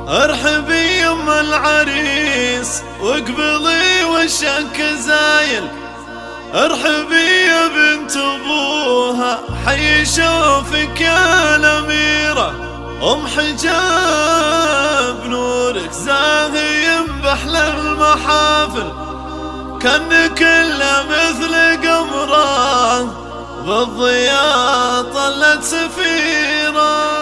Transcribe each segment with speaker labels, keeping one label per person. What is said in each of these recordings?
Speaker 1: ارحبي يم العريس واقبلي والشك زايل. ارحبي يا بنت ابوها حي شوفك يا الاميرة. ام حجاب نورك زاهي ينبح للمحافل. كأنك الا مثل قمرة بالضياء طلت سفيرة.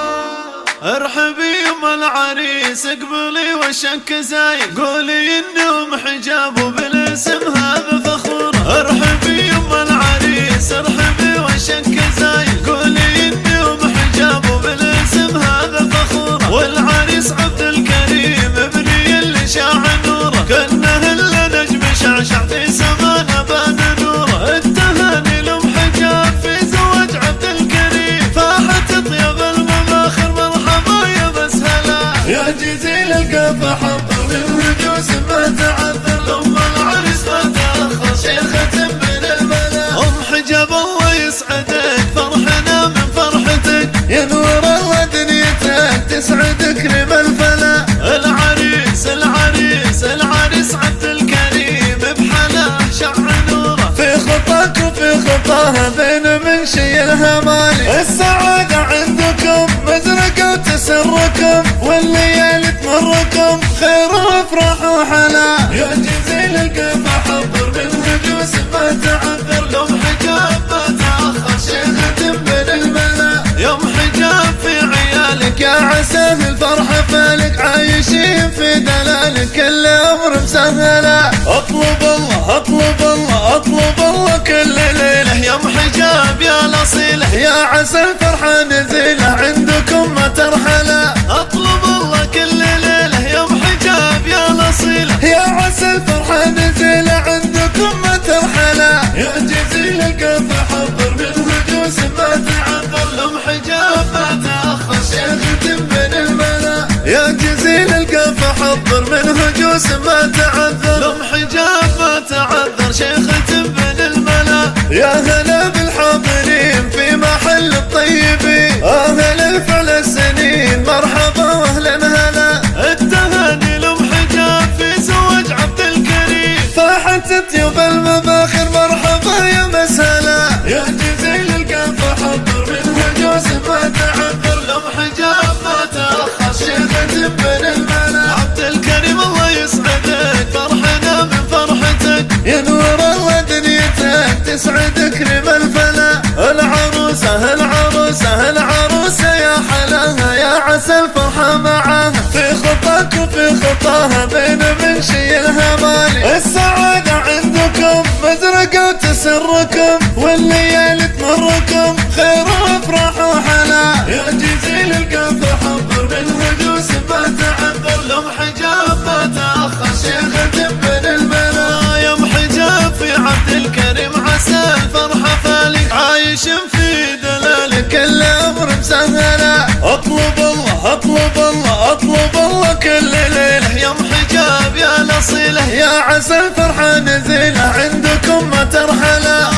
Speaker 1: ارحبي يم العريس اقبلي والشك زايد. قولي انهم حجاب وبالاسم هذا فخورة. ارحبي يم العريس ارحبي والشك زايد. قولي انهم حجاب وبالاسم هذا فخورة. والعريس عبد الكريم ابني اللي شاع نوره. كأنه الا نجم شعشع في سماء بان نوره. التهاني لام حجاب في زواج عبد الكريم. فاحت طيب المباخر مرحبا يا مسهلا. يا جزيل القافة حضر للهجوس ما تعذر. لام العريس ما تأخر شيخة من الملا. ام حجاب الله يسعدك فرحنا من فرحتك. يا نور الله دنيتك تسعدك لما الفلا. العريس العريس العريس عبد الكريم بحلا شع نوره. في خطاك وفي خطاها بين من شيلها مالي. السعادة عندكم مزرقة وتسركم. والليالي تمركم خير وافراح وحلا. يا جزيل القافة حضر بالهجوس ما تعذر. لام حجاب ما تأخر شيخة من الملا. يوم حجاب في عيالك يا عسى الفرحة فالك. عايشين في دلالك كل امر مسهلا. اطلب الله اطلب الله اطلب الله كل ليلة. يوم حجاب يا الاصيلة يا عسى الفرحة نزيلة. عندكم ما ترحلا. اطلب الله كل ليلة يوم حجاب يا الاصيلة يا عسى الفرحة نزيلة. عندكم ما ترحلا. يا جزيل القافة حضر بالهجوس ما تعذر. لام حجاب ما تأخر شيخة من الملا. يا جزيل القافة حضر من هجوس ما تعذر. لام حجاب ما تعذر شيخة من الملا. يا هلا بالحاضرين في محل الطيبين. اهل الفعل السنين مرحبا واهلا هلا. التهاني لام حجاب في زواج عبد الكريم. فاحت طيب المباخر مرحبا يا مسهلا. يا جزيل القافة حضر من هجوس ما تعذر. لام حجاب ما تأخر شيخة من الملا. عبد الكريم الله يسعدك فرحنا من فرحتك. يا نور الله دنيتك تسعدك لما الفلا. العروسة العروسة العروسة يا حلاها. يا عسى الفرحة معاها. في خطاك وفي خطاها بين من شيلها مالي. السعادة عندكم مزرقة وتسركم. والليالي تمركم خير وافراح وحلا. يا جزيل القافة حضر بالهجوس ما تعذر. لام حجاب ما تأخر شيخة من الملا. يوم حجاب في عبد الكريم عسى الفرحة فالك. عايش في دلالك كل امر مسهلا. اطلب الله اطلب الله اطلب الله كل ليلة. يوم حجاب يا الاصيلة يا عسى الفرحة نزيلة. عندكم ما ترحلا.